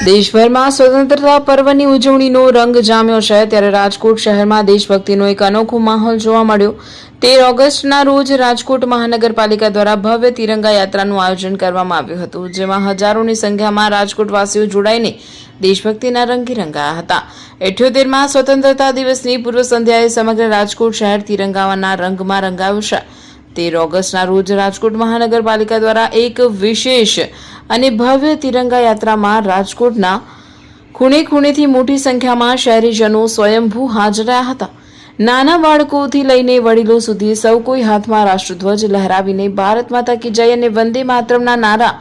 દેશભરમાં સ્વતંત્રતા પર્વની ઉજવણીનો રંગ જામ્યો છે ત્યારે રાજકોટ શહેરમાં દેશભક્તિનો એક અનોખો માહોલ જોવા મળ્યો। 13 ઓગસ્ટના રોજ રાજકોટ મહાનગરપાલિકા દ્વારા ભવ્ય તિરંગા યાત્રાનું આયોજન કરવામાં આવ્યું હતું, જેમાં હજારોની સંખ્યામાં રાજકોટવાસીઓ જોડાઈને દેશભક્તિના રંગે રંગાયા હતા। 78માં સ્વતંત્રતા દિવસની પૂર્વ સંધ્યાએ સમગ્ર રાજકોટ શહેર તિરંગાના રંગમાં રંગાયું છે। 13 ઓગસ્ટના રોજ રાજકોટ મહાનગરપાલિકા દ્વારા એક વિશેષ અને ભવ્ય તિરંગા યાત્રામાં રાજકોટના ખૂણે ખૂણેથી મોટી સંખ્યામાં શહેરીજનો સ્વયંભૂ હાજર રહ્યા હતા। નાના બાળકોથી લઈને વડીલો સુધી સૌ કોઈ હાથમાં રાષ્ટ્રધ્વજ લહેરાવીને ભારત માતા કી જય અને વંદે માતરમના નારા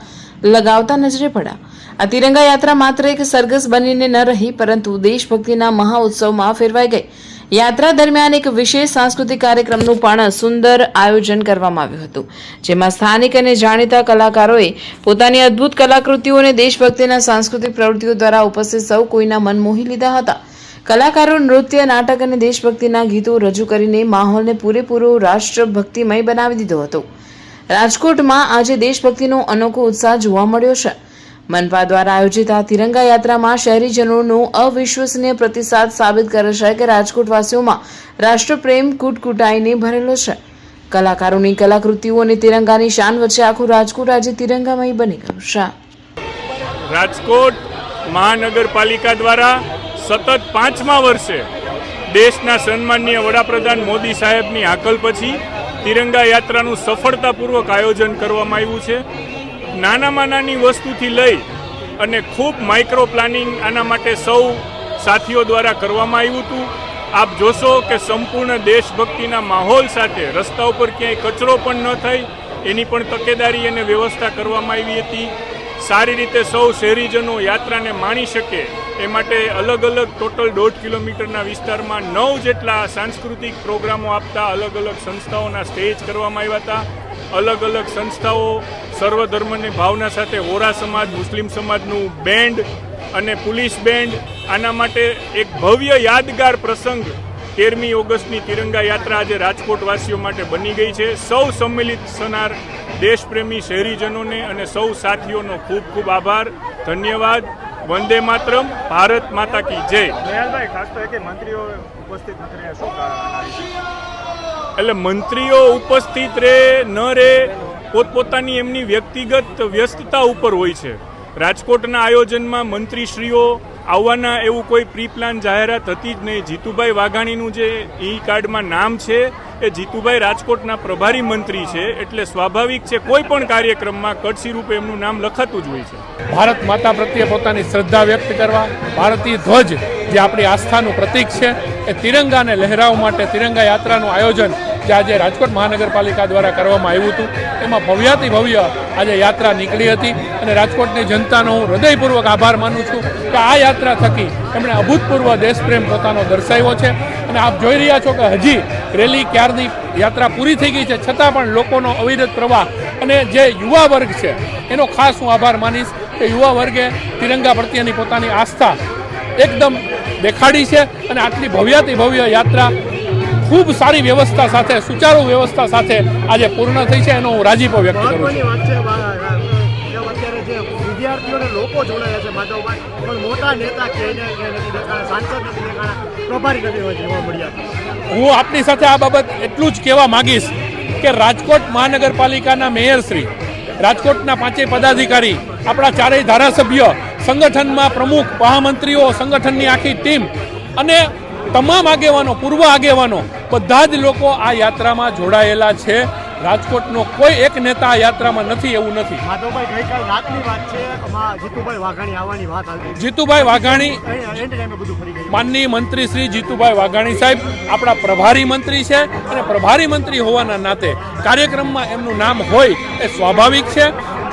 લગાવતા નજરે પડ્યા। આ તિરંગા યાત્રા માત્ર એક સરઘસ બનીને ન રહી, પરંતુ દેશભક્તિના મહાઉત્સવમાં ફેરવાઈ ગઈ। યાત્રા દરમિયાન એક વિશેષ સાંસ્કૃતિક કાર્યક્રમનું પણ સુંદર આયોજન કરવામાં આવ્યું હતું, જેમાં સ્થાનિક અને જાણીતા કલાકારોએ પોતાની અદ્ભુત કલાકૃતિઓ અને દેશભક્તિના સાંસ્કૃતિક પ્રવૃત્તિઓ દ્વારા ઉપસ્થિત સૌ કોઈના મન મોહી લીધા હતા। કલાકારો નૃત્ય, નાટક અને દેશભક્તિના ગીતો રજૂ કરીને માહોલને પૂરેપૂરો રાષ્ટ્રભક્તિમય બનાવી દીધો હતો। રાજકોટમાં આજે દેશભક્તિનો અનોખો ઉત્સાહ જોવા મળ્યો છે। મનપા દ્વારા આયોજિત આ તિરંગા યાત્રામાં શહેરીજનોનો અવિશ્વસનીય પ્રતિસાદ સાબિત કરે છે કે રાજકોટવાસીઓમાં રાષ્ટ્રપ્રેમ કુટકુટાઈને ભરેલો છે। કલાકારોની કલાકૃતિઓ અને તિરંગાની શાન વચ્ચે આખું રાજકોટ આજે તિરંગામય બની ગયું છે। રાજકોટ મહાનગરપાલિકા દ્વારા સતત 5મા વર્ષે દેશના સન્માનીય વડાપ્રધાન મોદી સાહેબની હાકલ પછી તિરંગા યાત્રાનું સફળતાપૂર્વક આયોજન કરવામાં આવ્યું છે। નાનામાં નાની વસ્તુથી લઈ અને ખૂબ માઇક્રો પ્લાનિંગ આના માટે સૌ સાથીઓ દ્વારા કરવામાં આવ્યું હતું। આપ જોશો કે સંપૂર્ણ દેશભક્તિના માહોલ સાથે રસ્તા ઉપર ક્યાંય કચરો પણ ન થાય એની પણ તકેદારી અને વ્યવસ્થા કરવામાં આવી હતી। સારી રીતે સૌ શહેરીજનો યાત્રાને માણી શકે એ માટે અલગ અલગ ટોટલ 1.5 કિલોમીટરના વિસ્તારમાં 9 જેટલા સાંસ્કૃતિક પ્રોગ્રામો આપતા અલગ અલગ સંસ્થાઓના સ્ટેજ કરવામાં આવ્યા હતા। અલગ અલગ સંસ્થાઓ સર્વધર્મની ભાવના સાથે વોરા સમાજ, મુસ્લિમ સમાજનું બેન્ડ અને પોલીસ બેન્ડ, આના માટે એક ભવ્ય યાદગાર પ્રસંગ 13મી ઓગસ્ટની તિરંગા યાત્રા આજે રાજકોટવાસીઓ માટે બની ગઈ છે। સૌ સંમિલિત થનાર દેશપ્રેમી શહેરીજનોને અને સૌ સાથીઓનો ખૂબ ખૂબ આભાર, ધન્યવાદ। વંદે માતરમ, ભારત માતા કી જય। એટલે મંત્રીઓ ઉપસ્થિત રહે ન રહે પોતપોતાની એમની વ્યક્તિગત વ્યસ્તતા ઉપર હોય છે। રાજકોટના આયોજનમાં મંત્રીશ્રીઓ આવવાના એવું કોઈ પ્રી પ્લાન જાહેરાત હતી જ નહીં। જીતુભાઈ વાઘાણીનું જે ઈ કાર્ડમાં નામ છે એ જીતુભાઈ રાજકોટના પ્રભારી મંત્રી છે, એટલે સ્વાભાવિક છે કોઈ પણ કાર્યક્રમમાં કડસી રૂપે એમનું નામ લખાતું જ હોય છે। ભારત માતા પ્રત્યે પોતાની શ્રદ્ધા વ્યક્ત કરવા, ભારતીય ધ્વજ જે આપણી આસ્થાનું પ્રતીક છે એ તિરંગાને લહેરાવવા માટે તિરંગા યાત્રાનું આયોજન જે આજે રાજકોટ મહાનગરપાલિકા દ્વારા કરવામાં આવ્યું હતું, એમાં ભવ્યાતિ ભવ્ય આજે યાત્રા નીકળી હતી અને રાજકોટની જનતાનો હું હૃદયપૂર્વક આભાર માનું છું કે આ યાત્રા થકી એમણે અભૂતપૂર્વ દેશપ્રેમ પોતાનો દર્શાવ્યો છે। અને આપ જોઈ રહ્યા છો કે હજી રેલી ક્યારની યાત્રા પૂરી થઈ ગઈ છે, છતાં પણ લોકોનો અવિરત પ્રવાહ અને જે યુવા વર્ગ છે એનો ખાસ હું આભાર માનીશ કે યુવા વર્ગે તિરંગા પ્રત્યેની પોતાની આસ્થા એકદમ દેખાડી છે અને આટલી ભવ્યાતિ ભવ્ય યાત્રા ખૂબ સારી વ્યવસ્થા સાથે, સુચારુ વ્યવસ્થા સાથે આજે પૂર્ણ થઈ છે, એનો હું રાજીપો વ્યક્ત કરું છું। વિદ્યાર્થીઓને લોકો જોડાયા છે માધવભાઈ, પણ મોટા નેતા પ્રભારી નથી જોવા મળ્યા। હું આપની સાથે આ બાબત એટલું જ કહેવા માંગીશ કે રાજકોટ મહાનગરપાલિકાના મેયરશ્રી, રાજકોટના 5 પદાધિકારી, આપણા 4 ધારાસભ્ય, સંગઠનમાં પ્રમુખ, મહામંત્રીઓ, સંગઠનની આખી ટીમ અને તમામ આગેવાનો, પૂર્વ આગેવાનો બધા જ લોકો આ યાત્રામાં જોડાયેલા છે। રાજકોટનો કોઈ એક નેતા આ યાત્રામાં નથી એવું નથી। માધવભાઈ, ગઈકાલ રાતની વાત છે, જીતુભાઈ વાઘાણી આવવાની વાત હતી। જીતુભાઈ વાઘાણી, માનનીય મંત્રી શ્રી જીતુભાઈ વાઘાણી સાહેબ આપણા પ્રભારી મંત્રી છે અને પ્રભારી મંત્રી હોવાના નાતે કાર્યક્રમમાં એમનું નામ હોય એ સ્વાભાવિક છે।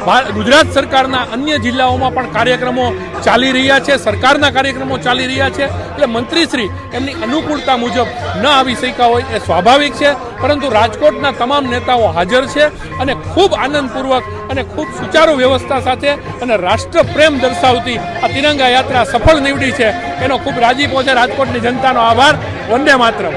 ગુજરાત સરકારના અન્ય જિલ્લાઓમાં પણ કાર્યક્રમો ચાલી રહ્યા છે, સરકારના કાર્યક્રમો ચાલી રહ્યા છે, એટલે મંત્રીશ્રી એમની અનુકૂળતા મુજબ ન આવી શક્યા હોય એ સ્વાભાવિક છે, પરંતુ રાજકોટના તમામ નેતાઓ હાજર છે અને ખૂબ આનંદપૂર્વક અને ખૂબ સુચારુ વ્યવસ્થા સાથે અને રાષ્ટ્રપ્રેમ દર્શાવતી આ તિરંગા યાત્રા સફળ નીવડી છે. એનો ખૂબ રાજીપો છે. રાજકોટની જનતાનો આભાર. વંદે માતરમ.